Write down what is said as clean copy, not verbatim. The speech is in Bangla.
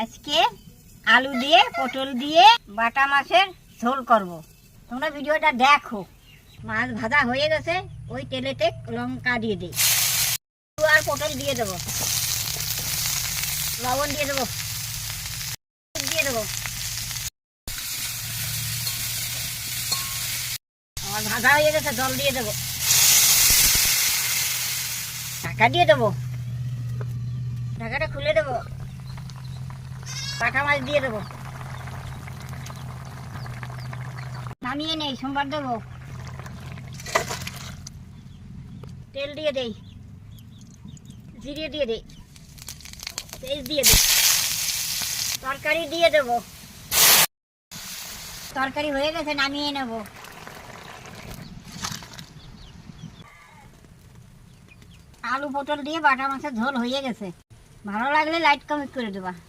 আজকে আলু দিয়ে পটল দিয়ে বাটা মাছের ঝোল করব। তোমরা ভিডিওটা দেখো। মাছ ভাজা হয়ে গেছে, ওই তেলেতে লঙ্কা দিয়ে দিই, আর পটল দিয়ে দেবো, লবণ দিয়ে দেবো, দিয়ে দেবো। আমার ভাজা হয়ে গেছে, জল দিয়ে দেবো, ঢাকা দিয়ে দেবো, ঢাকাটা খুলে দেবো, বাটা মাছ দিয়ে দেবো, নামিয়ে নেই, সোমবার দেবো, তেল দিয়ে দেই, জিরে দিয়ে দেই, তেল দিয়ে দেই, তরকারি দিয়ে দেবো। তরকারি হয়ে গেছে, নামিয়ে নেব। আলু পটল দিয়ে বাটা মাছের ঝোল হয়ে গেছে। ভালো লাগলে লাইক কমেন্ট করে দেবা।